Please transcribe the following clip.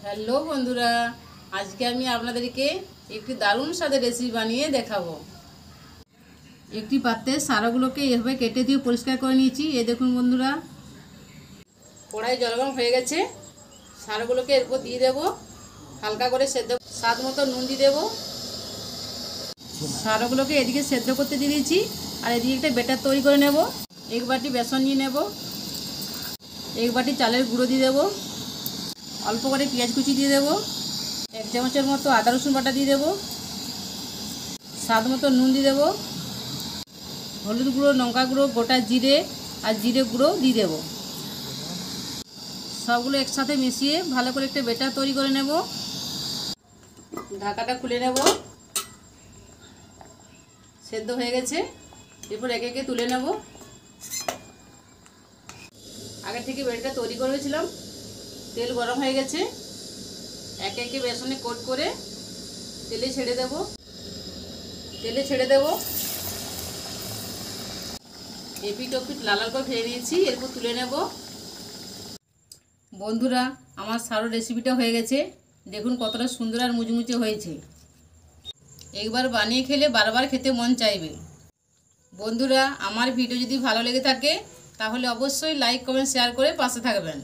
Hello বন্ধুরা, আজকে আমি আপনাদেরকে একটি দারুণ স্বাদের রেসিপি বানিয়ে দেখাবো। একটি পাত্রে সারাগুলোকে এভাবে কেটে দিয়ে পরিষ্কার করে নিয়েছি। এই দেখুন বন্ধুরা, কড়াই জল গরম হয়ে গেছে। সারাগুলোকে এরপর দিয়ে দেবো, হালকা করে সেদ্ধ, স্বাদ মতো নুন দিয়ে দেবো। সারাগুলোকে এদিকে সেদ্ধ করতে দিয়ে দিয়েছি, আর এদিকে একটা ব্যাটার তৈরি করে নেব। এক বাটি বেসন নিয়ে নেব, এক বাটি চালের গুঁড়ো দিয়ে দেবো, অল্প করে পেঁয়াজ কুচি দিয়ে দেবো, 1 চামচের মতো আদা রসুন বাটা দিয়ে দেবো, স্বাদ মতো নুন দিয়ে দেবো, হলুদ গুঁড়ো, লঙ্কা গুঁড়ো, গোটা জিরে আর জিরে গুঁড়ো দিয়ে দেবো। সবগুলো একসাথে মিশিয়ে ভালো করে একটা ব্যাটার তৈরি করে নেব। ঢাকাটা খুলে নেব। সেদ্ধ হয়ে গেছে, এরপর একে একে তুলে নেব। আগে থেকে ব্যাটারটা তৈরি করে রেখেছিলাম। তেল গরম হয়ে গেছে, একে একে বেসনে কোট করে তেলে ছেড়ে দেব। এপিট ওপিট লাল লাল করে ভেজে নিয়েছি, এরপর তুলে নেব। বন্ধুরা, আমার সারো রেসিপিটা হয়ে গেছে। দেখুন কতটা সুন্দর আর মুচমুচে হয়েছে। একবার বানিয়ে খেলে বারবার খেতে মন চাইবে। বন্ধুরা, আমার ভিডিও যদি ভালো লেগে থাকে তাহলে অবশ্যই লাইক কমেন্ট শেয়ার করে পাশে থাকবেন।